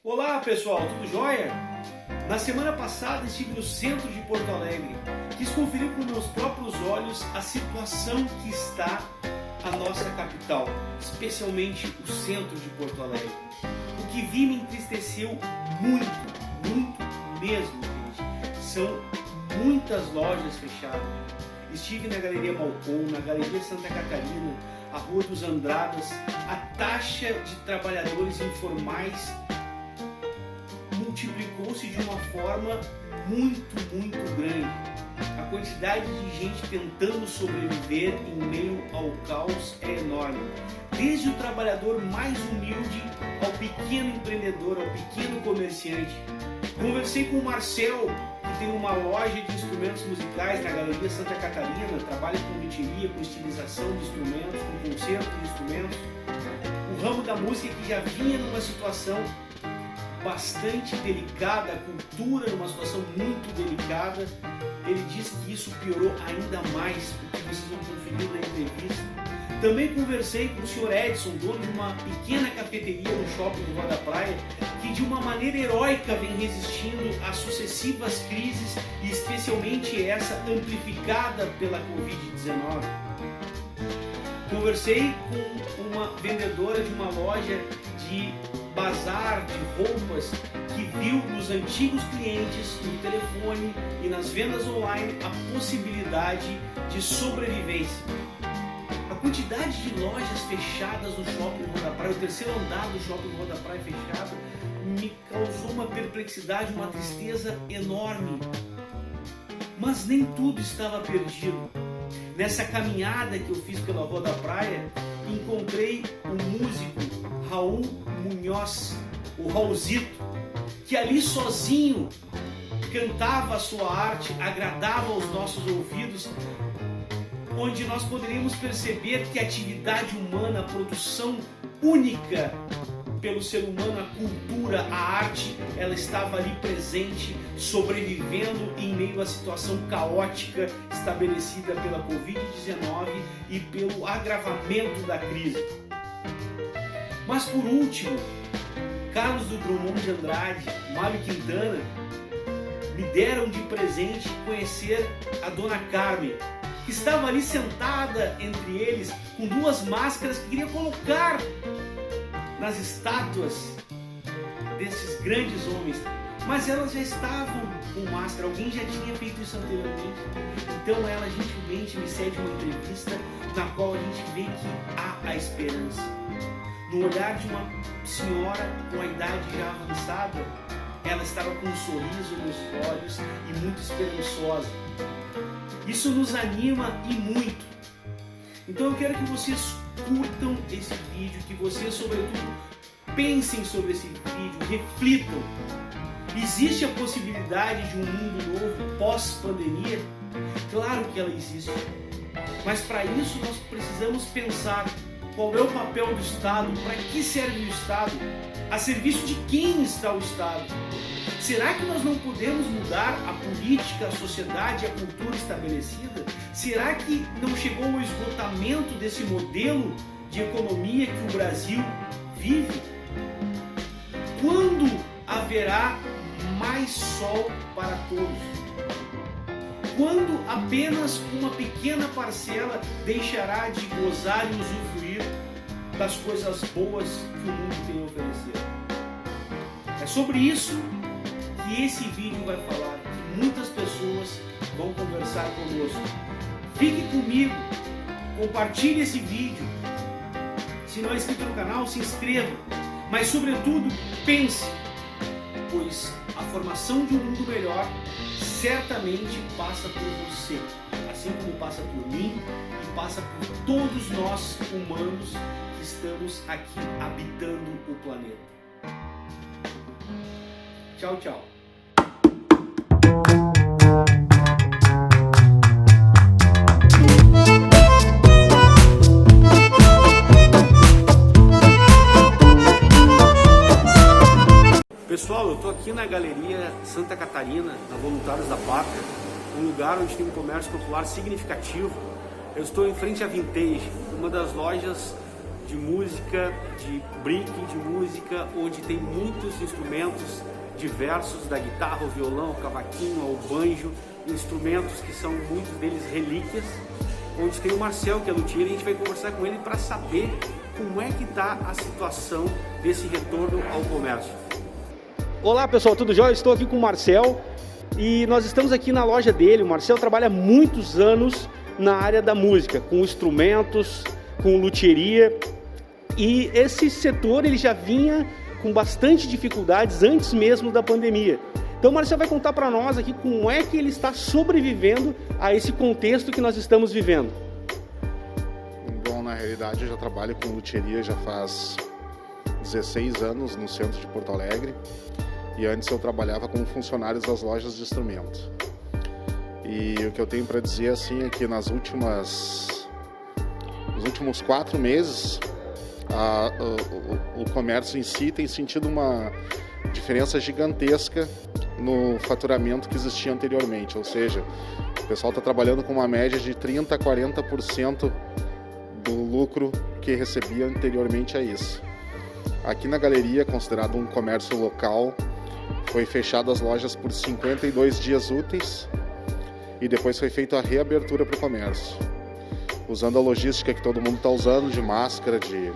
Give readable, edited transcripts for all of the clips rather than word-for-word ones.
Olá pessoal, tudo jóia? Na semana passada estive no centro de Porto Alegre. Quis conferir com meus próprios olhos a situação que está a nossa capital, especialmente o centro de Porto Alegre. O que vi me entristeceu muito mesmo, gente. São muitas lojas fechadas. Estive na Galeria Malcom, na Galeria Santa Catarina, a Rua dos Andradas. A taxa de trabalhadores informais multiplicou-se de uma forma muito grande. A quantidade de gente tentando sobreviver em meio ao caos é enorme. Desde o trabalhador mais humilde ao pequeno empreendedor, ao pequeno comerciante. Conversei com o Marcel, que tem uma loja de instrumentos musicais na Galeria Santa Catarina, trabalha com luthier, com estilização de instrumentos, com concerto de instrumentos. O ramo da música que já vinha numa situação bastante delicada, a cultura numa situação muito delicada. Ele diz que isso piorou ainda mais, o que vocês vão conferir na entrevista. Também conversei com o Sr. Edson, dono de uma pequena cafeteria no shopping do Rua da Praia, que de uma maneira heróica vem resistindo às sucessivas crises e especialmente essa amplificada pela Covid-19. Conversei com uma vendedora de uma loja de bazar de roupas que viu nos antigos clientes, no telefone e nas vendas online a possibilidade de sobrevivência. A quantidade de lojas fechadas no shopping Rua da Praia, o terceiro andar do shopping Rua da Praia fechado, me causou uma perplexidade, uma tristeza enorme. Mas nem tudo estava perdido. Nessa caminhada que eu fiz pela Rua da Praia, encontrei o músico Raul Munhoz, o Raulzito, que ali sozinho cantava a sua arte, agradava aos nossos ouvidos, onde nós poderíamos perceber que a atividade humana, a produção única pelo ser humano, a cultura, a arte, ela estava ali presente, sobrevivendo em meio à situação caótica estabelecida pela Covid-19 e pelo agravamento da crise. Mas por último, Carlos do Drummond de Andrade, Mário Quintana, me deram de presente conhecer a Dona Carmen, que estava ali sentada entre eles com duas máscaras que queria colocar nas estátuas desses grandes homens, mas elas já estavam com máscara, alguém já tinha feito isso anteriormente. Então ela gentilmente me cede uma entrevista na qual a gente vê que há a esperança. No olhar de uma senhora com a idade já avançada, ela estava com um sorriso nos olhos e muito esperançosa. Isso nos anima e muito. Então eu quero que vocês curtam esse vídeo, que vocês, sobretudo, pensem sobre esse vídeo, reflitam. Existe a possibilidade de um mundo novo pós-pandemia? Claro que ela existe. Mas para isso nós precisamos pensar qual é o papel do Estado, para que serve o Estado, a serviço de quem está o Estado. Será que nós não podemos mudar a política, a sociedade, a cultura estabelecida? Será que não chegou ao esgotamento desse modelo de economia que o Brasil vive? Quando haverá mais sol para todos? Quando apenas uma pequena parcela deixará de gozar e usufruir das coisas boas que o mundo tem a oferecer? É sobre isso que esse vídeo vai falar, que muitas pessoas vão conversar conosco. Fique comigo, compartilhe esse vídeo. Se não é inscrito no canal, se inscreva. Mas sobretudo, pense, pois a formação de um mundo melhor certamente passa por você, assim como passa por mim e passa por todos nós humanos que estamos aqui habitando o planeta. Tchau, tchau. Pessoal, eu estou aqui na Galeria Santa Catarina, na Voluntários da Pátria, um lugar onde tem um comércio popular significativo. Eu estou em frente à Vintage, uma das lojas de música, de breaking de música, onde tem muitos instrumentos diversos, da guitarra, ao violão, ao cavaquinho, ao banjo, instrumentos que são muitos deles relíquias, onde tem o Marcel, que é luthier, e a gente vai conversar com ele para saber como é que está a situação desse retorno ao comércio. Olá pessoal, tudo jóia? Estou aqui com o Marcel e nós estamos aqui na loja dele. O Marcel trabalha há muitos anos na área da música, com instrumentos, com luthieria, e esse setor ele já vinha com bastante dificuldades antes mesmo da pandemia. Então o Marcel vai contar para nós aqui como é que ele está sobrevivendo a esse contexto que nós estamos vivendo. Bom, na realidade eu já trabalho com luthieria já faz 16 anos no centro de Porto Alegre, e antes eu trabalhava como funcionário das lojas de instrumentos. E o que eu tenho para dizer assim é que nos últimos 4 meses o comércio em si tem sentido uma diferença gigantesca no faturamento que existia anteriormente, ou seja, o pessoal está trabalhando com uma média de 30% a 40% do lucro que recebia anteriormente a isso. Aqui na galeria, considerado um comércio local, foi fechado as lojas por 52 dias úteis e depois foi feita a reabertura para o comércio. Usando a logística que todo mundo está usando, de máscara, de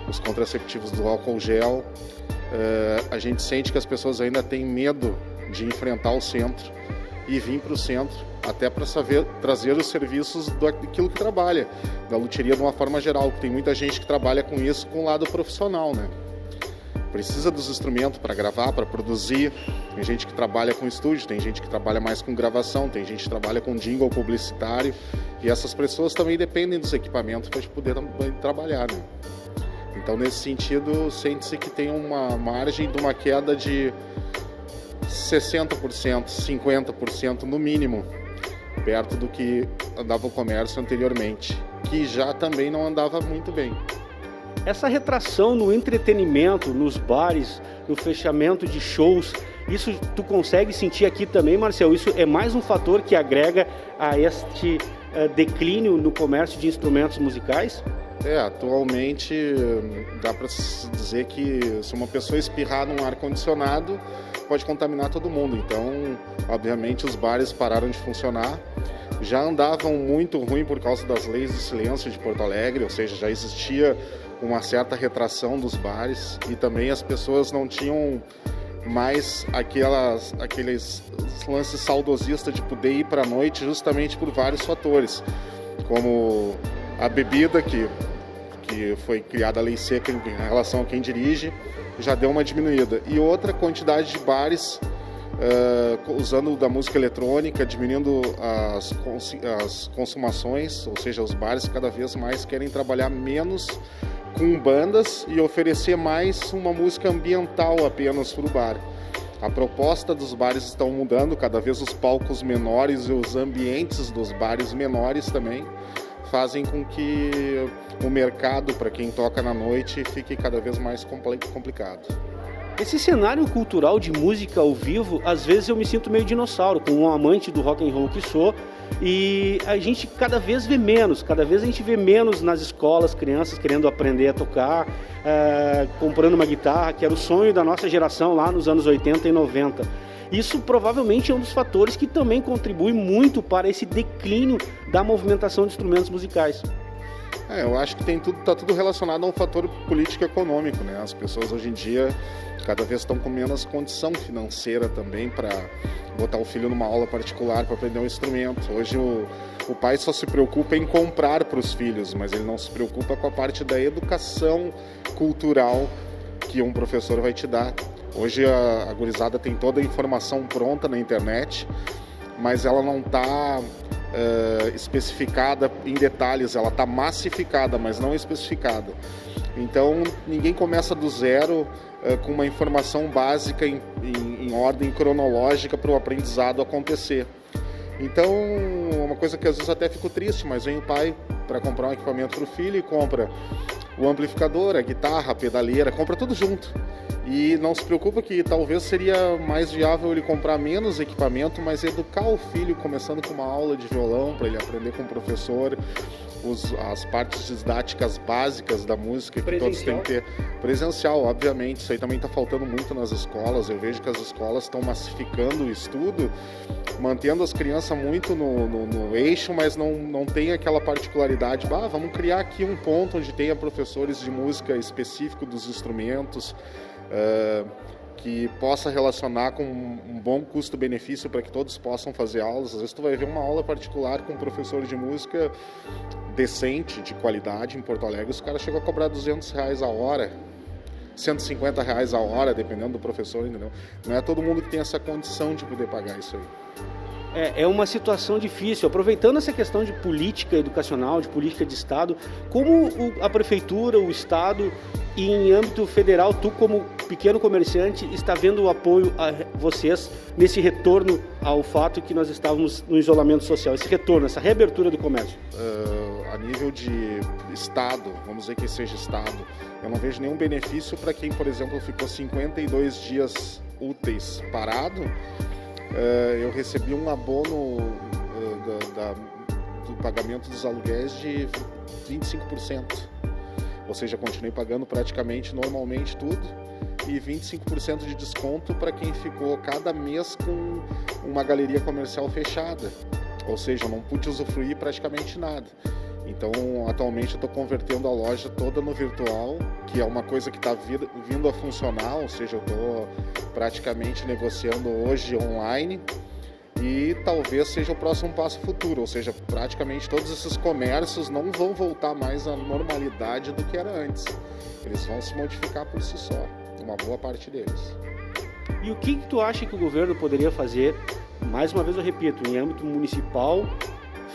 os contraceptivos do álcool gel, a gente sente que as pessoas ainda têm medo de enfrentar o centro e vir para o centro, até para saber trazer os serviços daquilo que trabalha, da luthieria de uma forma geral, porque tem muita gente que trabalha com isso com o lado profissional, né? Precisa dos instrumentos para gravar, para produzir. Tem gente que trabalha com estúdio, tem gente que trabalha mais com gravação, tem gente que trabalha com jingle publicitário, e essas pessoas também dependem dos equipamentos para poder trabalhar, né? Então, nesse sentido, sente-se que tem uma margem de uma queda de 60%, 50% no mínimo, perto do que andava o comércio anteriormente, que já também não andava muito bem. Essa retração no entretenimento, nos bares, no fechamento de shows, isso tu consegue sentir aqui também, Marcel? Isso é mais um fator que agrega a este declínio no comércio de instrumentos musicais? Atualmente dá para dizer que se uma pessoa espirrar num ar-condicionado, pode contaminar todo mundo. Então, obviamente, os bares pararam de funcionar. Já andavam muito ruim por causa das leis de silêncio de Porto Alegre, ou seja, já existia uma certa retração dos bares, e também as pessoas não tinham mais aqueles lances saudosistas de poder ir para a noite, justamente por vários fatores, como a bebida, que foi criada a lei seca em relação a quem dirige, já deu uma diminuída. E outra quantidade de bares usando da música eletrônica, diminuindo as consumações, ou seja, os bares cada vez mais querem trabalhar menos com bandas e oferecer mais uma música ambiental apenas para o bar. A proposta dos bares estão mudando, cada vez os palcos menores e os ambientes dos bares menores também fazem com que o mercado para quem toca na noite fique cada vez mais complicado. Esse cenário cultural de música ao vivo, às vezes eu me sinto meio dinossauro, como um amante do rock and roll que sou, e a gente cada vez vê menos nas escolas, crianças querendo aprender a tocar, comprando uma guitarra, que era o sonho da nossa geração lá nos anos 80 e 90. Isso provavelmente é um dos fatores que também contribui muito para esse declínio da movimentação de instrumentos musicais. Eu acho que está tudo relacionado a um fator político-econômico, né? As pessoas hoje em dia cada vez estão com menos condição financeira também para botar o filho numa aula particular para aprender um instrumento. Hoje o pai só se preocupa em comprar para os filhos, mas ele não se preocupa com a parte da educação cultural que um professor vai te dar. Hoje a gurizada tem toda a informação pronta na internet, mas ela não está especificada em detalhes, ela está massificada, mas não especificada. Então ninguém começa do zero com uma informação básica em ordem cronológica para o aprendizado acontecer. Então, uma coisa que às vezes até fico triste, mas vem o pai para comprar um equipamento para o filho e compra o amplificador, a guitarra, a pedaleira, compra tudo junto. E não se preocupa que talvez seria mais viável ele comprar menos equipamento, mas educar o filho começando com uma aula de violão para ele aprender com o professor, as partes didáticas básicas da música que todos têm que ter. Presencial, obviamente, isso aí também está faltando muito nas escolas. Eu vejo que as escolas estão massificando o estudo, mantendo as crianças muito no eixo, mas não tem aquela particularidade. Vamos criar aqui um ponto onde tenha professores de música específico dos instrumentos, que possa relacionar com um bom custo-benefício para que todos possam fazer aulas. Às vezes tu vai ver uma aula particular com um professor de música decente, de qualidade, em Porto Alegre, os caras chegam a cobrar R$200 a hora, R$150 a hora, dependendo do professor, entendeu? Não é todo mundo que tem essa condição de poder pagar isso aí. É uma situação difícil. Aproveitando essa questão de política educacional, de política de Estado, como a Prefeitura, o Estado e em âmbito federal, tu como pequeno comerciante, está vendo o apoio a vocês nesse retorno ao fato que nós estávamos no isolamento social, esse retorno, essa reabertura do comércio? A nível de Estado, vamos dizer que seja Estado, eu não vejo nenhum benefício para quem, por exemplo, ficou 52 dias úteis parado. Eu recebi um abono do pagamento dos aluguéis de 25%. Ou seja, continuei pagando praticamente normalmente tudo e 25% de desconto para quem ficou cada mês com uma galeria comercial fechada. Ou seja, eu não pude usufruir praticamente nada. Então, atualmente eu estou convertendo a loja toda no virtual, que é uma coisa que está vindo a funcionar, ou seja, eu estou praticamente negociando hoje online e talvez seja o próximo passo futuro, ou seja, praticamente todos esses comércios não vão voltar mais à normalidade do que era antes. Eles vão se modificar por si só, uma boa parte deles. E o que tu acha que o governo poderia fazer, mais uma vez eu repito, em âmbito municipal,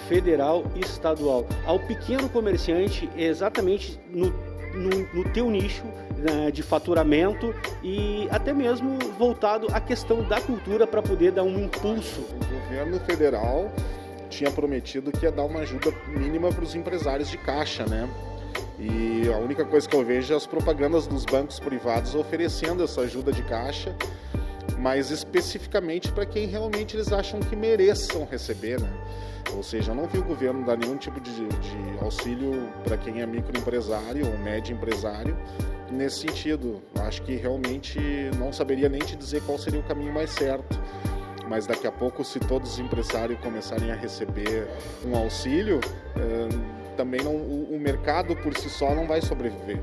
federal e estadual, ao pequeno comerciante, exatamente no teu nicho, né, de faturamento e até mesmo voltado à questão da cultura para poder dar um impulso? O governo federal tinha prometido que ia dar uma ajuda mínima para os empresários de caixa, né? E a única coisa que eu vejo é as propagandas dos bancos privados oferecendo essa ajuda de caixa, mas especificamente para quem realmente eles acham que mereçam receber, né? Ou seja, eu não vi o governo dar nenhum tipo de auxílio para quem é microempresário ou médio empresário nesse sentido. Acho que realmente não saberia nem te dizer qual seria o caminho mais certo. Mas daqui a pouco, se todos os empresários começarem a receber um auxílio, também o mercado por si só não vai sobreviver.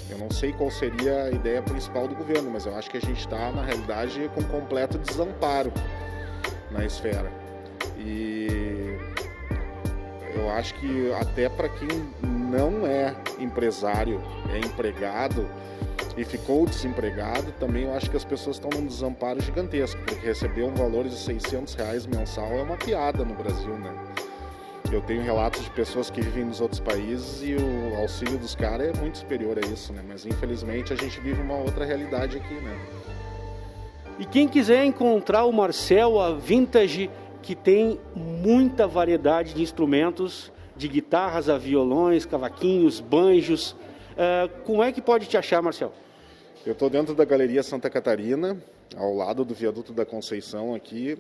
Eu não sei qual seria a ideia principal do governo, mas eu acho que a gente está, na realidade, com completo desamparo na esfera. E eu acho que até para quem não é empresário, é empregado e ficou desempregado, também eu acho que as pessoas estão num desamparo gigantesco, porque receber um valor de R$600 mensal é uma piada no Brasil, né? Eu tenho relatos de pessoas que vivem nos outros países e o auxílio dos caras é muito superior a isso, né? Mas infelizmente a gente vive uma outra realidade aqui, né? E quem quiser encontrar o Marcel, a Vintage, que tem muita variedade de instrumentos, de guitarras a violões, cavaquinhos, banjos, como é que pode te achar, Marcel? Eu estou dentro da Galeria Santa Catarina, ao lado do Viaduto da Conceição aqui.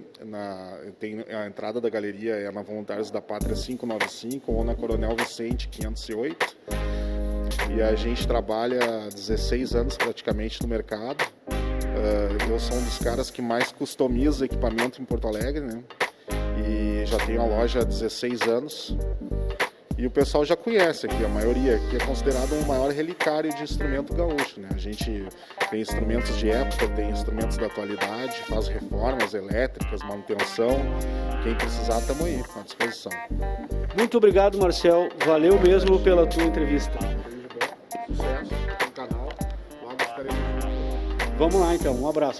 Tem a entrada da galeria é na Voluntários da Pátria 595 ou na Coronel Vicente 508. E a gente trabalha há 16 anos praticamente no mercado. Eu sou um dos caras que mais customiza equipamento em Porto Alegre, né? E já tenho a loja há 16 anos. E o pessoal já conhece aqui, a maioria aqui é considerado um maior relicário de instrumento gaúcho, né? A gente tem instrumentos de época, tem instrumentos da atualidade, faz reformas elétricas, manutenção. Quem precisar, estamos aí, à disposição. Muito obrigado, Marcel. Valeu mesmo pela tua entrevista. Sucesso no canal. Logo estaremos juntos. Vamos lá, então. Um abraço.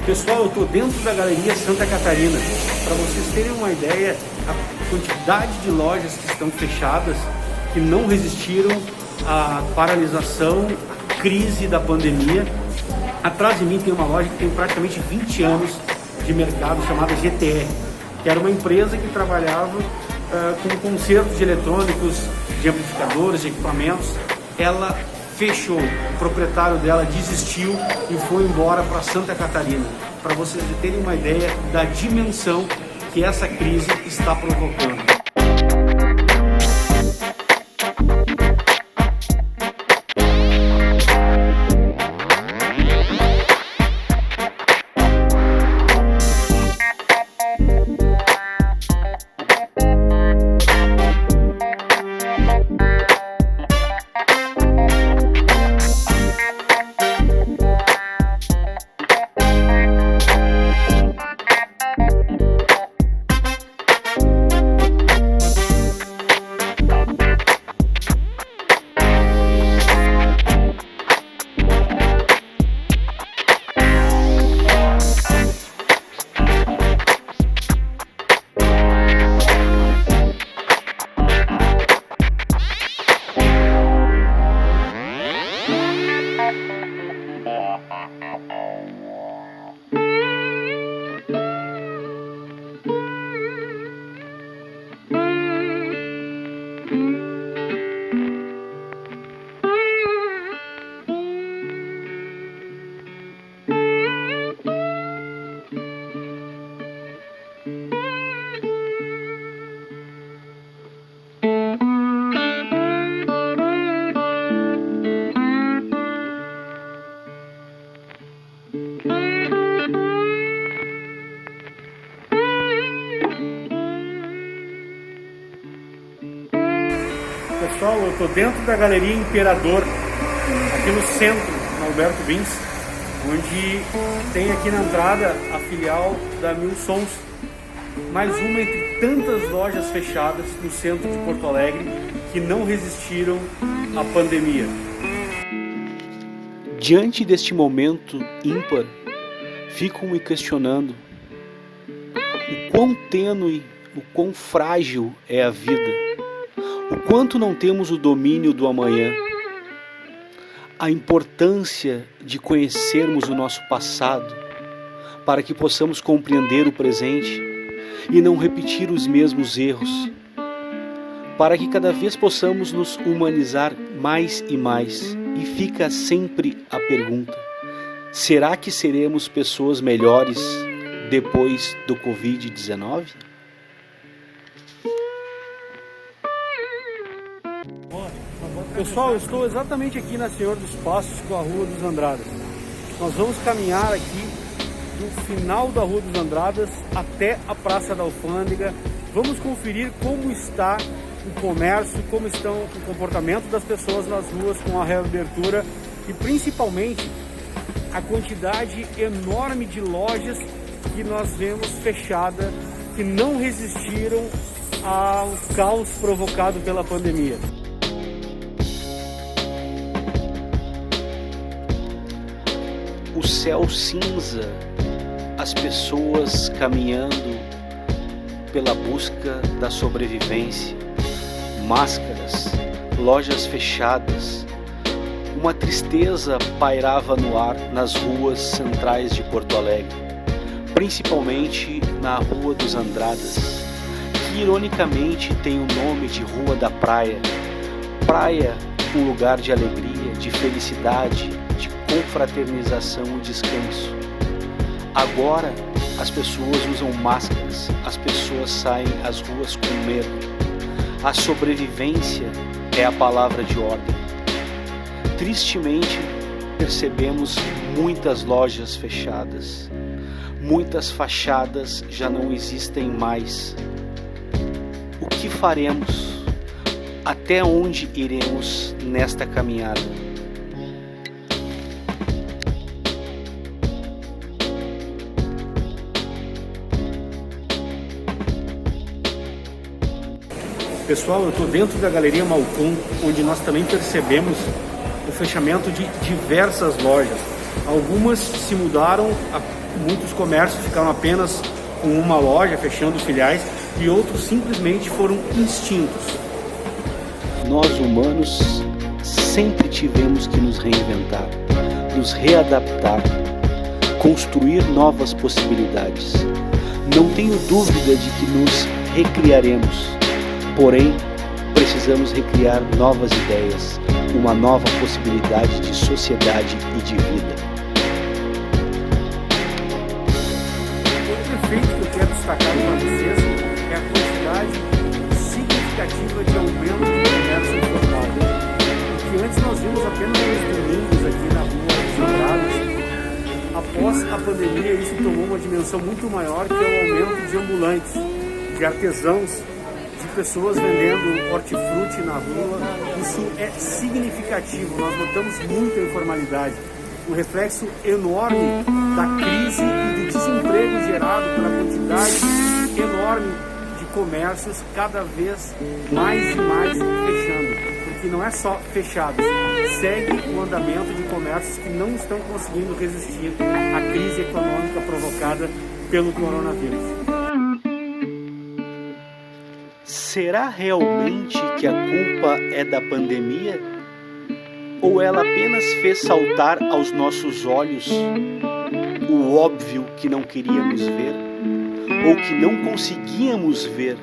Pessoal, eu estou dentro da Galeria Santa Catarina. Para vocês terem uma ideia, a quantidade de lojas que estão fechadas, que não resistiram à paralisação, à crise da pandemia. Atrás de mim tem uma loja que tem praticamente 20 anos de mercado, chamada GTR, que era uma empresa que trabalhava com consertos de eletrônicos, de amplificadores, de equipamentos. Ela fechou. O proprietário dela desistiu e foi embora para Santa Catarina. Para vocês terem uma ideia da dimensão que essa crise está provocando. Pessoal, eu estou dentro da Galeria Imperador, aqui no centro, na Alberto Vins, onde tem aqui na entrada a filial da Mil Sons, mais uma entre tantas lojas fechadas no centro de Porto Alegre que não resistiram à pandemia. Diante deste momento ímpar, fico me questionando o quão tênue, o quão frágil é a vida. O quanto não temos o domínio do amanhã, a importância de conhecermos o nosso passado para que possamos compreender o presente e não repetir os mesmos erros, para que cada vez possamos nos humanizar mais e mais. E fica sempre a pergunta: será que seremos pessoas melhores depois do Covid-19? Pessoal, eu estou exatamente aqui na Senhor dos Passos com a Rua dos Andradas. Nós vamos caminhar aqui do final da Rua dos Andradas até a Praça da Alfândega. Vamos conferir como está o comércio, como estão o comportamento das pessoas nas ruas com a reabertura e principalmente a quantidade enorme de lojas que nós vemos fechada, que não resistiram ao caos provocado pela pandemia. O céu cinza, as pessoas caminhando pela busca da sobrevivência, máscaras, lojas fechadas, uma tristeza pairava no ar nas ruas centrais de Porto Alegre, principalmente na Rua dos Andradas, que ironicamente tem o nome de Rua da Praia. Praia, um lugar de alegria, de felicidade, de confraternização e descanso. Agora as pessoas usam máscaras, as pessoas saem às ruas com medo. A sobrevivência é a palavra de ordem. Tristemente, percebemos muitas lojas fechadas, muitas fachadas já não existem mais. O que faremos? Até onde iremos nesta caminhada? Pessoal, eu estou dentro da Galeria Malcom, onde nós também percebemos o fechamento de diversas lojas. Algumas se mudaram, muitos comércios ficaram apenas com uma loja, fechando filiais, e outros simplesmente foram extintos. Nós humanos sempre tivemos que nos reinventar, nos readaptar, construir novas possibilidades. Não tenho dúvida de que nos recriaremos. Porém, precisamos recriar novas ideias, uma nova possibilidade de sociedade e de vida. Outro efeito que eu quero destacar para vocês é a quantidade significativa de aumento do comércio informal. O que antes nós vimos apenas nos domingos aqui na rua dos Andradas, após a pandemia isso tomou uma dimensão muito maior, que é o aumento de ambulantes, de artesãos, de pessoas vendendo hortifruti na rua. Isso é significativo, nós notamos muita informalidade, um reflexo enorme da crise e do desemprego gerado pela quantidade enorme de comércios cada vez mais e mais fechando, porque não é só fechados, segue o andamento de comércios que não estão conseguindo resistir à crise econômica provocada pelo coronavírus. Será realmente que a culpa é da pandemia? Ou ela apenas fez saltar aos nossos olhos o óbvio que não queríamos ver, ou que não conseguíamos ver?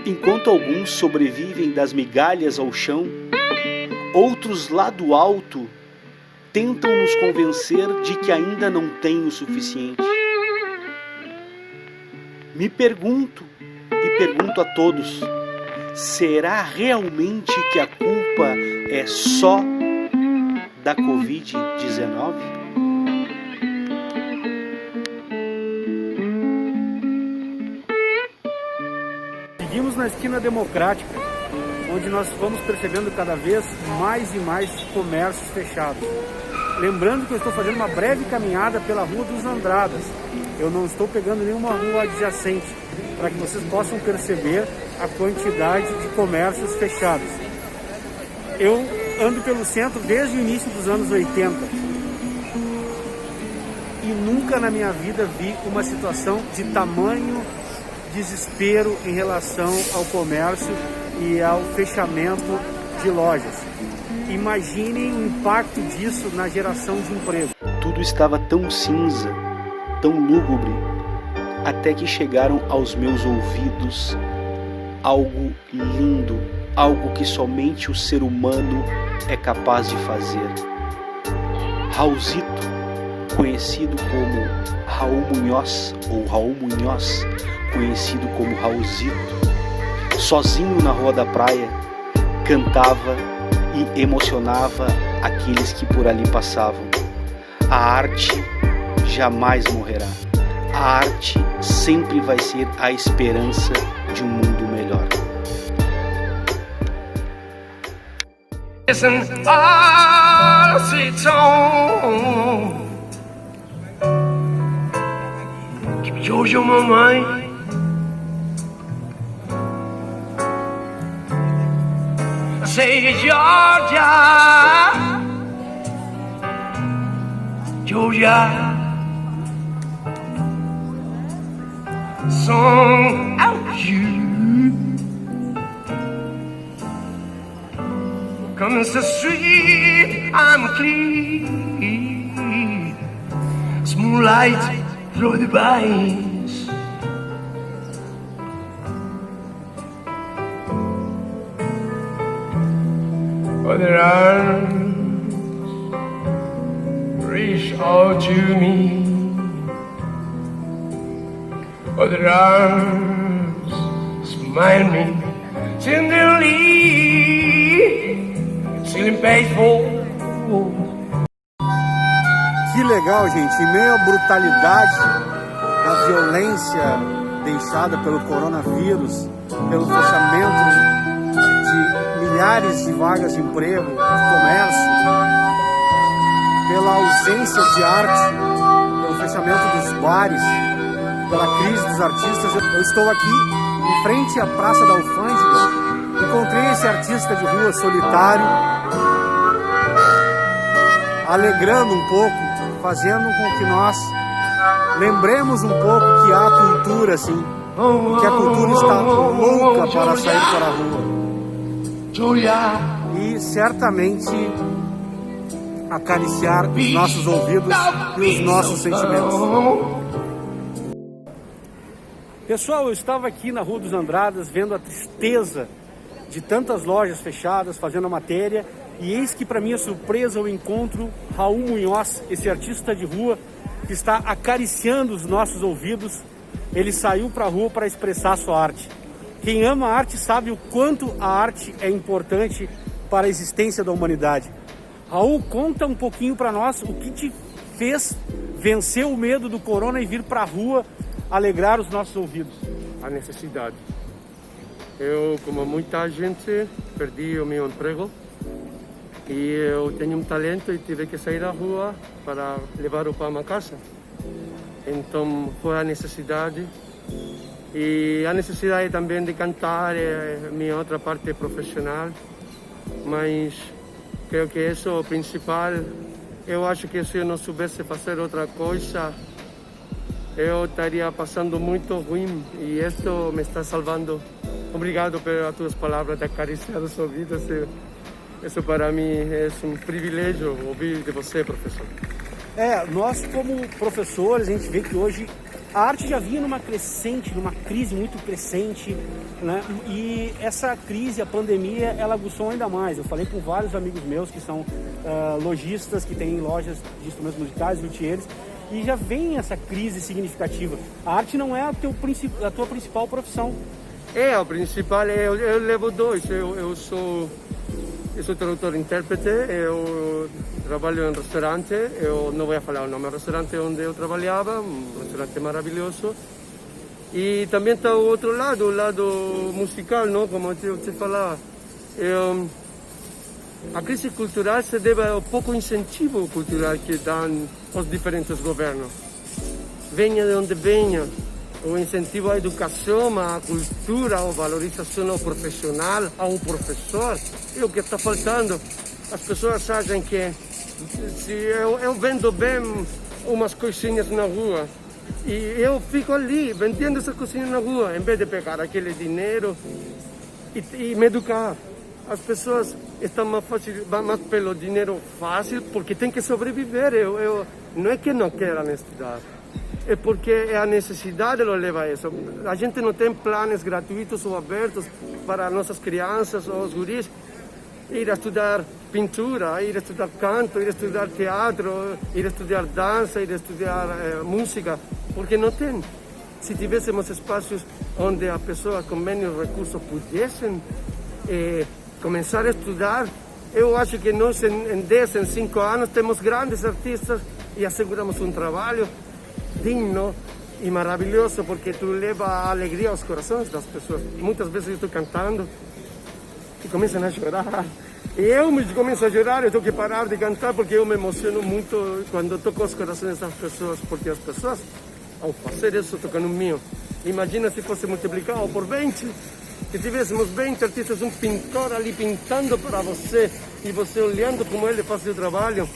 Enquanto alguns sobrevivem das migalhas ao chão, outros lá do alto tentam nos convencer de que ainda não têm o suficiente. Me pergunto, e pergunto a todos, será realmente que a culpa é só da Covid-19? Seguimos na esquina democrática, onde nós vamos percebendo cada vez mais e mais comércios fechados. Lembrando que eu estou fazendo uma breve caminhada pela Rua dos Andradas. Eu não estou pegando nenhuma rua adjacente, para que vocês possam perceber a quantidade de comércios fechados. Eu ando pelo centro desde o início dos anos 80 e nunca na minha vida vi uma situação de tamanho desespero em relação ao comércio e ao fechamento de lojas. Imaginem o impacto disso na geração de emprego. Tudo estava tão cinza, tão lúgubre, até que chegaram aos meus ouvidos algo lindo, algo que somente o ser humano é capaz de fazer. Raulzito, conhecido como Raul Munhoz, ou Raul Munhoz, conhecido como Raulzito, sozinho na Rua da Praia, cantava e emocionava aqueles que por ali passavam. A arte jamais morrerá. A arte sempre vai ser a esperança de um mundo melhor. Listen, all sweet song. Keep Georgia on my mind. I say Georgia, Georgia. Song out you. Coming so sweet, I'm clean. Smooth light through the vines. Other arms reach out to me. Other arms smile me tenderly, still faithful. Que legal, gente! Em meio à brutalidade da violência deixada pelo coronavírus, pelo fechamento de milhares de vagas de emprego, de comércio, pela ausência de arte, pelo fechamento dos bares, pela crise dos artistas, eu estou aqui em frente à Praça da Alfândega. Encontrei esse artista de rua solitário, alegrando um pouco, fazendo com que nós lembremos um pouco que há cultura, assim, que a cultura está louca para sair para a rua e certamente acariciar os nossos ouvidos e os nossos sentimentos. Pessoal, eu estava aqui na Rua dos Andradas vendo a tristeza de tantas lojas fechadas, fazendo a matéria, e eis que, para minha surpresa, eu encontro Raul Munhoz, esse artista de rua que está acariciando os nossos ouvidos. Ele saiu para a rua para expressar a sua arte. Quem ama a arte sabe o quanto a arte é importante para a existência da humanidade. Raul, conta um pouquinho para nós o que te fez vencer o medo do corona e vir para a rua alegrar os nossos ouvidos. A necessidade. Eu, como muita gente, perdi o meu emprego e eu tenho um talento e tive que sair à rua para levar o pão a casa. Então foi a necessidade. E a necessidade também de cantar é a minha outra parte profissional, mas creio que isso é o principal. Eu acho que se eu não soubesse fazer outra coisa, eu estaria passando muito ruim e isso me está salvando. Obrigado pelas tuas palavras de acariciar os ouvidos. Isso para mim é um privilégio ouvir de você, professor. Nós como professores, a gente vê que hoje a arte já vinha numa crescente, numa crise muito crescente, né? E essa crise, a pandemia, ela aguçou ainda mais. Eu falei com vários amigos meus que são lojistas, que têm lojas de instrumentos musicais, luthiers, e já vem essa crise significativa. A arte não é a tua principal profissão. O principal, eu levo dois. Eu sou tradutor e intérprete, eu trabalho em um restaurante, eu não vou falar o nome do restaurante onde eu trabalhava, um restaurante maravilhoso. E também está o outro lado, o lado musical, não? Como eu te falava. A crise cultural se deve ao pouco incentivo cultural que dão os diferentes governos. Venha de onde venha, o incentivo à educação, à cultura, à valorização ao profissional, ao professor, é o que está faltando. As pessoas acham que se eu vendo bem umas coisinhas na rua e eu fico ali vendendo essas coisinhas na rua, em vez de pegar aquele dinheiro e me educar. As pessoas estão mais pelo dinheiro fácil porque tem que sobreviver. Não é que não queiram estudar. É porque a necessidade lo leva a isso. A gente não tem planos gratuitos ou abertos para nossas crianças ou os guris ir a estudar pintura, ir a estudar canto, ir a estudar teatro, ir a estudar dança, ir a estudar música, porque não tem. Se tivéssemos espaços onde as pessoas com menos recursos pudessem começar a estudar, eu acho que nós em 10, em 5 anos temos grandes artistas e asseguramos um trabalho digno e maravilhoso, porque tu leva a alegria aos corações das pessoas. Muitas vezes eu estou cantando e começam a chorar. E eu me começo a chorar, eu tenho que parar de cantar porque eu me emociono muito quando toco os corações das pessoas, porque as pessoas, ao fazer isso, tocam no meu. Imagina se fosse multiplicado por 20, que tivéssemos 20 artistas, um pintor ali pintando para você e você olhando como ele faz o trabalho.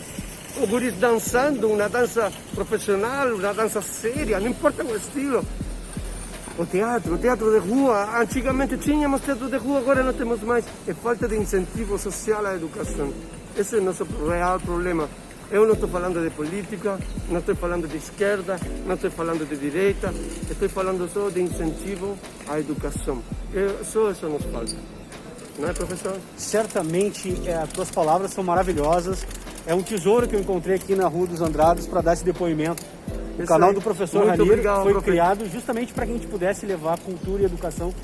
O guris dançando, uma dança profissional, uma dança séria, não importa o estilo. O teatro de rua, antigamente tínhamos teatro de rua, agora não temos mais. É falta de incentivo social à educação. Esse é o nosso real problema. Eu não estou falando de política, não estou falando de esquerda, não estou falando de direita, estou falando só de incentivo à educação. Só isso nos falta. Não é, professor? Certamente, as tuas palavras são maravilhosas. É um tesouro que eu encontrei aqui na Rua dos Andrados para dar esse depoimento. O canal do professor Raniero foi criado justamente para que a gente pudesse levar cultura e educação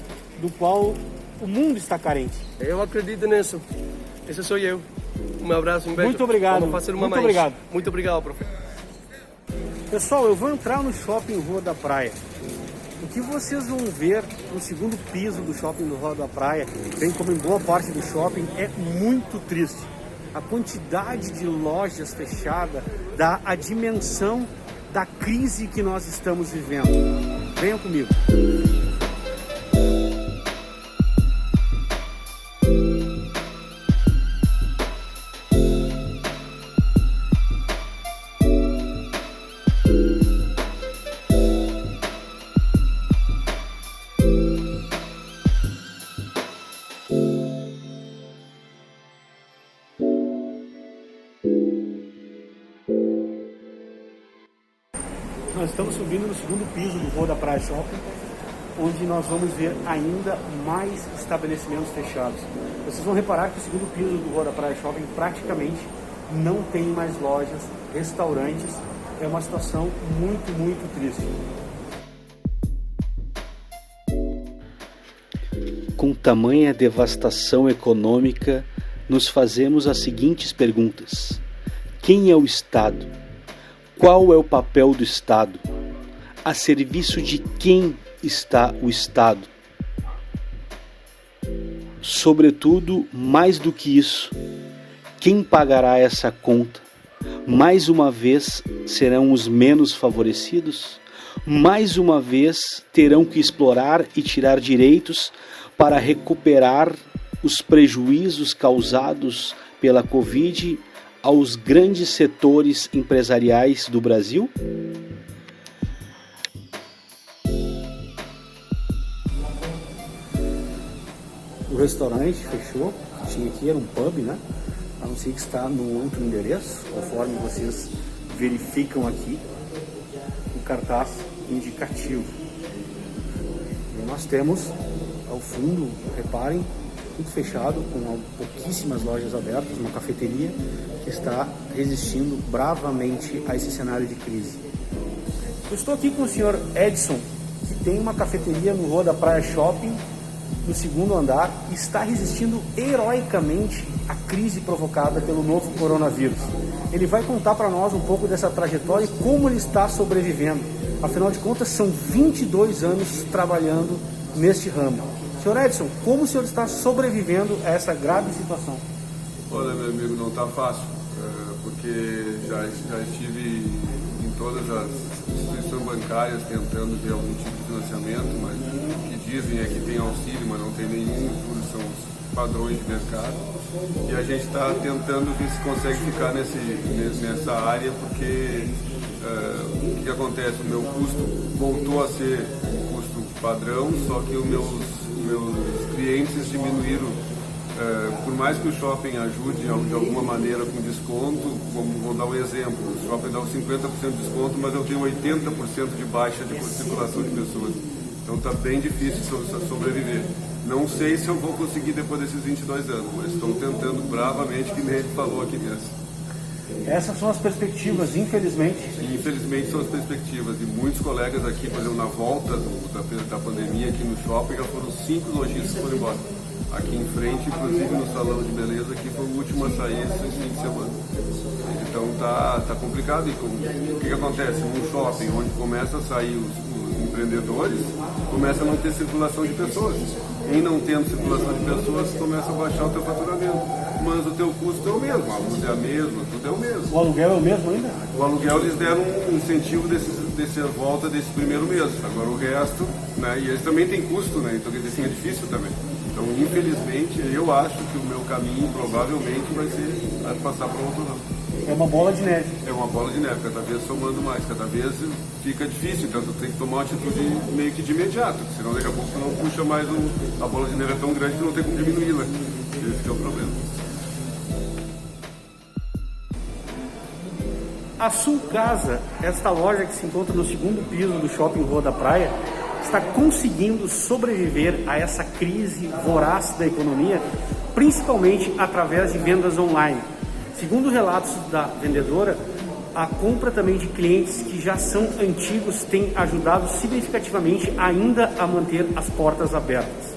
do qual o mundo está carente. Eu acredito nisso. Esse sou eu. Um abraço, um beijo. Muito obrigado. Vamos fazer uma Muito obrigado. Muito obrigado, professor. Pessoal, eu vou entrar no shopping Rua da Praia. O que vocês vão ver no segundo piso do shopping do Rua da Praia, bem como em boa parte do shopping, é muito triste. A quantidade de lojas fechadas dá a dimensão da crise que nós estamos vivendo. Venham comigo. Nós estamos subindo no segundo piso do Rua da Praia Shopping onde nós vamos ver ainda mais estabelecimentos fechados. Vocês vão reparar que o segundo piso do Rua da Praia Shopping praticamente não tem mais lojas, restaurantes. É uma situação muito, muito triste. Com tamanha devastação econômica, nos fazemos as seguintes perguntas: quem é o Estado? Qual é o papel do Estado? A serviço de quem está o Estado? Sobretudo, mais do que isso, quem pagará essa conta? Mais uma vez serão os menos favorecidos? Mais uma vez terão que explorar e tirar direitos para recuperar os prejuízos causados pela Covid aos grandes setores empresariais do Brasil? O restaurante fechou, que tinha aqui, era um pub, né? A não ser que está no outro endereço, conforme vocês verificam aqui, o cartaz indicativo. E nós temos ao fundo, reparem, tudo fechado, com pouquíssimas lojas abertas, uma cafeteria que está resistindo bravamente a esse cenário de crise. Eu estou aqui com o senhor Edson, que tem uma cafeteria no Rua da Praia Shopping, no segundo andar, e está resistindo heroicamente à crise provocada pelo novo coronavírus. Ele vai contar para nós um pouco dessa trajetória e como ele está sobrevivendo. Afinal de contas, são 22 anos trabalhando neste ramo. Senhor Edson, como o senhor está sobrevivendo a essa grave situação? Olha, meu amigo, não está fácil, porque já estive em todas as instituições bancárias tentando ver algum tipo de financiamento, mas o que dizem é que tem auxílio, mas não tem nenhum, tudo são os padrões de mercado. E a gente está tentando ver se consegue ficar nessa área, porque o que acontece? O meu custo voltou a ser um custo padrão, só que os meus clientes diminuíram. Por mais que o shopping ajude de alguma maneira com desconto, vou dar um exemplo, o shopping dá 50% de desconto, mas eu tenho 80% de baixa de circulação de pessoas. Então está bem difícil sobreviver. Não sei se eu vou conseguir depois desses 22 anos, mas estou tentando bravamente, que nem ele falou aqui dentro. Essas são as perspectivas, infelizmente. Infelizmente são as perspectivas. E muitos colegas aqui, por exemplo, na volta da pandemia aqui no shopping, já foram 5 lojistas que foram embora. Aqui em frente, inclusive no salão de beleza, aqui foi o último a sair esse fim de semana. Então tá complicado. E o que acontece? Num shopping onde começa a sair os empreendedores, começa a não ter circulação de pessoas. Em não tendo circulação de pessoas, começa a baixar o teu faturamento. Mas o teu custo é o mesmo, a luz é a mesma, tudo é o mesmo. O aluguel é o mesmo ainda? O aluguel eles deram um incentivo dessa volta desse primeiro mês. Agora o resto, né? E eles também têm custo, né? Então quer dizer, é difícil também. Então, infelizmente, eu acho que o meu caminho provavelmente vai ser passar para outro lado. É uma bola de neve. É uma bola de neve, cada vez somando mais, cada vez fica difícil, então tu tem que tomar uma atitude meio que de imediato, senão daqui a pouco tu não puxa mais a bola de neve é tão grande que não tem como diminuí-la. Esse é o problema. A Sul Casa, esta loja que se encontra no segundo piso do Shopping Rua da Praia, está conseguindo sobreviver a essa crise voraz da economia, principalmente através de vendas online. Segundo relatos da vendedora, a compra também de clientes que já são antigos tem ajudado significativamente ainda a manter as portas abertas.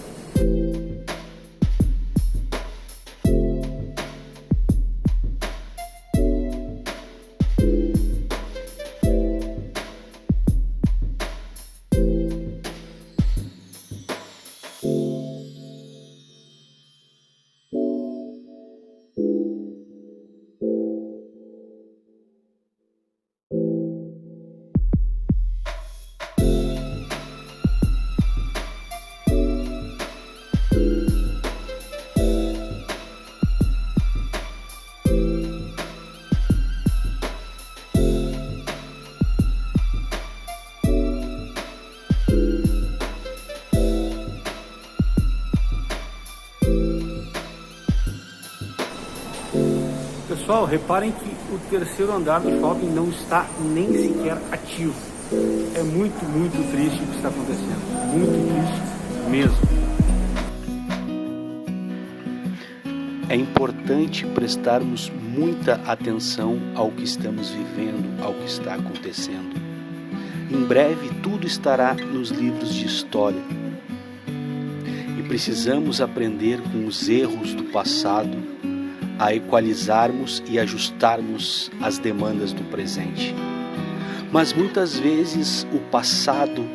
Pessoal, reparem que o terceiro andar do shopping não está nem sequer ativo. é muito, muito triste o que está acontecendo. Muito triste mesmo. É importante prestarmos muita atenção ao que estamos vivendo, ao que está acontecendo. Em breve tudo estará nos livros de história. E precisamos aprender com os erros do passado a equalizarmos e ajustarmos as demandas do presente. Mas muitas vezes o passado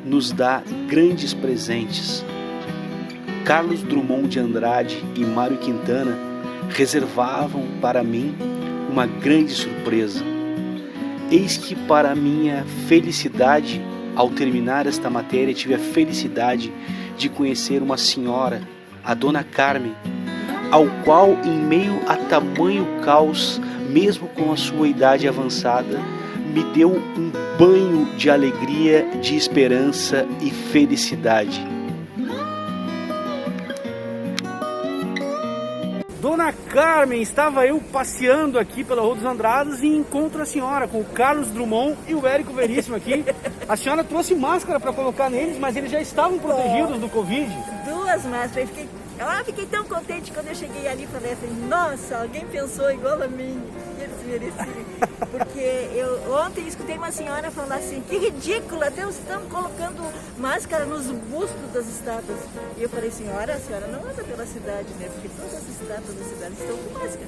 nos dá grandes presentes. Carlos Drummond de Andrade e Mário Quintana reservavam para mim uma grande surpresa. Eis que, para minha felicidade, ao terminar esta matéria, tive a felicidade de conhecer uma senhora, a Dona Carmen, ao qual, em meio a tamanho caos, mesmo com a sua idade avançada, me deu um banho de alegria, de esperança e felicidade. Dona Carmen, estava eu passeando aqui pela Rua dos Andradas e encontro a senhora com o Carlos Drummond e o Érico Veríssimo aqui. A senhora trouxe máscara para colocar neles, mas eles já estavam protegidos do Covid. 2 máscaras. Fiquei tão contente quando eu cheguei ali e falei assim, nossa, alguém pensou igual a mim. E eles mereciam. Porque eu ontem escutei uma senhora falar assim, que ridículo, até estão colocando máscara nos bustos das estátuas. E eu falei, senhora, a senhora não anda pela cidade, né? Porque todas as estátuas da cidade estão com máscara.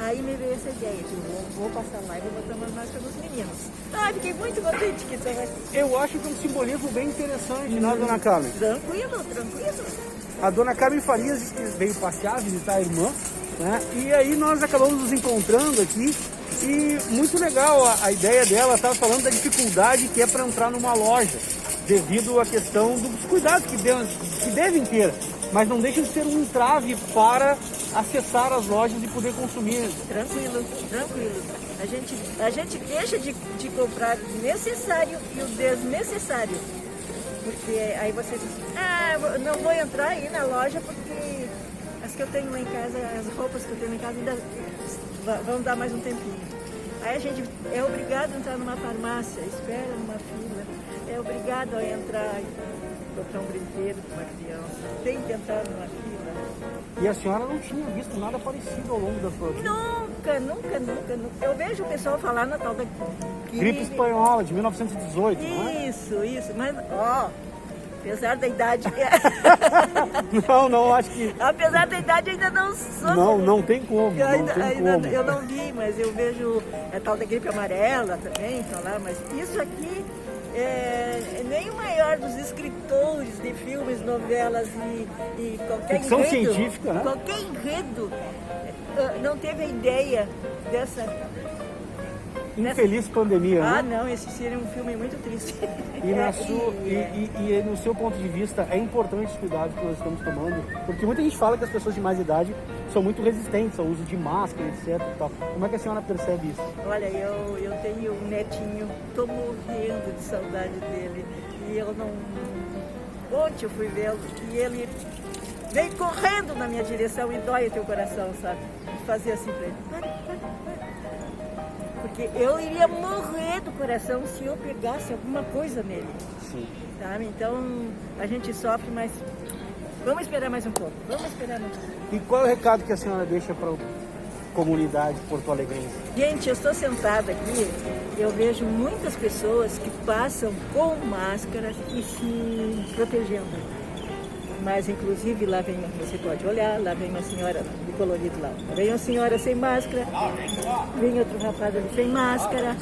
Aí me veio essa ideia, de vou passar lá e vou botar uma máscara nos meninos. Fiquei muito contente que estava aqui. Eu acho que é um simbolismo bem interessante, né, Dona Carmen? Tranquilo, tranquilo. A Dona Carmen Farias veio passear, visitar a irmã, né? E aí nós acabamos nos encontrando aqui e muito legal a ideia dela. Estava falando da dificuldade que é para entrar numa loja, devido à questão dos cuidados que devem ter, mas não deixa de ser um entrave para acessar as lojas e poder consumir. Tranquilo, tranquilo. A gente deixa de comprar o necessário e o desnecessário. Porque aí você diz, não vou entrar aí na loja porque as que eu tenho lá em casa, as roupas que eu tenho lá em casa ainda vão dar mais um tempinho. Aí a gente é obrigado a entrar numa farmácia, espera numa fila, é obrigado a entrar e comprar um brinquedo para uma criança, tem que entrar numa fila. E a senhora não tinha visto nada parecido ao longo da sua vida? Nunca. Eu vejo o pessoal falar na tal da gripe espanhola, de 1918, não é? Isso, mas, apesar da idade... Não, acho que... Apesar da idade, ainda não sou... Não tem como, Eu não vi, mas eu vejo a tal da gripe amarela também, falar, mas isso aqui... nem o maior dos escritores de filmes, novelas e qualquer ficção enredo, científica, né? Qualquer enredo não teve a ideia dessa infeliz pandemia, né? Não, esse seria um filme muito triste. E no seu ponto de vista, é importante os cuidados que nós estamos tomando, porque muita gente fala que as pessoas de mais idade são muito resistentes ao uso de máscara, etc. E tal. Como é que a senhora percebe isso? Olha, eu tenho um netinho, estou morrendo de saudade dele, e eu não... Ontem eu fui vê-lo e ele veio correndo na minha direção e dói o teu coração, sabe? Fazia assim pra ele, para. Porque eu iria morrer do coração se eu pegasse alguma coisa nele. Sim. Sabe? Então, a gente sofre, mas vamos esperar mais um pouco. E qual é o recado que a senhora deixa para a comunidade porto-alegrense? Gente, eu estou sentada aqui, eu vejo muitas pessoas que passam com máscaras e se protegendo. Mas, inclusive, lá vem, você pode olhar, lá vem uma senhora de colorido lá. Vem uma senhora sem máscara, vem outro rapaz ali sem máscara.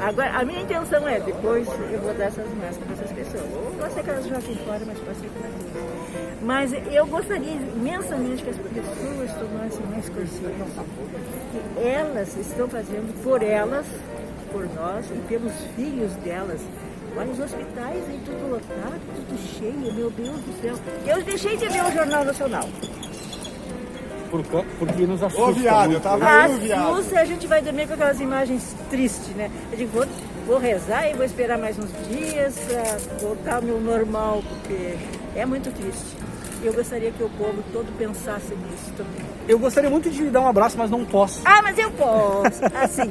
Agora, a minha intenção é, depois eu vou dar essas máscaras para essas pessoas. Eu sei que elas jogam fora, mas pode ser que não. Mas eu gostaria imensamente que as pessoas tomassem mais consciência que elas estão fazendo por elas, por nós e pelos filhos delas. Olha, os hospitais aí tudo lotado, tudo cheio, meu Deus do céu. Eu deixei de ver o Jornal Nacional. Porque nos assusta. Ô, viado, eu tava aí, viado. Assusta, a gente vai dormir com aquelas imagens tristes, né? Eu digo, vou rezar e vou esperar mais uns dias para voltar ao meu normal, porque é muito triste. Eu gostaria que o povo todo pensasse nisso também. Eu gostaria muito de lhe dar um abraço, mas não posso. Mas eu posso.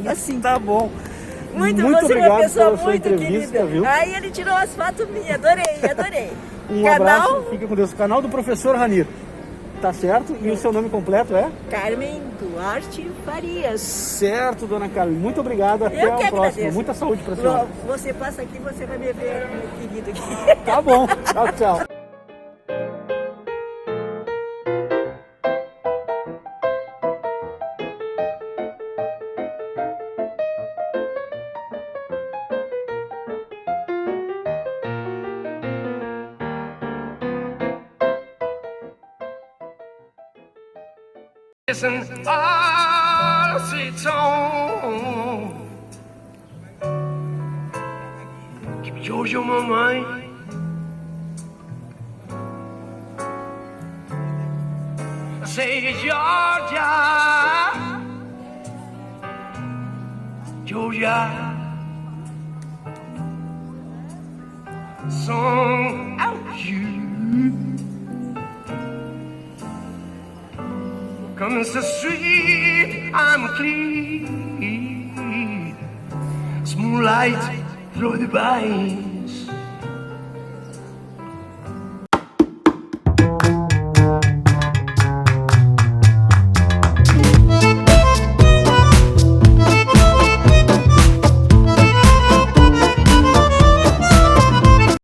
Assim. Tá bom. Muito obrigado você é uma pessoa pela sua muito entrevista, querida. viu? Aí ele tirou as fotos minhas, adorei. Um Canal abraço, fica com Deus. Canal do Professor Ranir. Tá certo? E o seu nome completo é? Carmen Duarte Farias. Certo, dona Carmen. Muito obrigado. Até Eu que a próxima. agradeço. Muita saúde pra senhora. Você passa aqui, você vai me ver, meu querido aqui. Tá bom. Tchau, tchau. Listen, all sweet song. Keep Georgia on my mind. I say, Georgia, Georgia, song out you. Coming so sweet, I'm clean. Smooth light through the vine.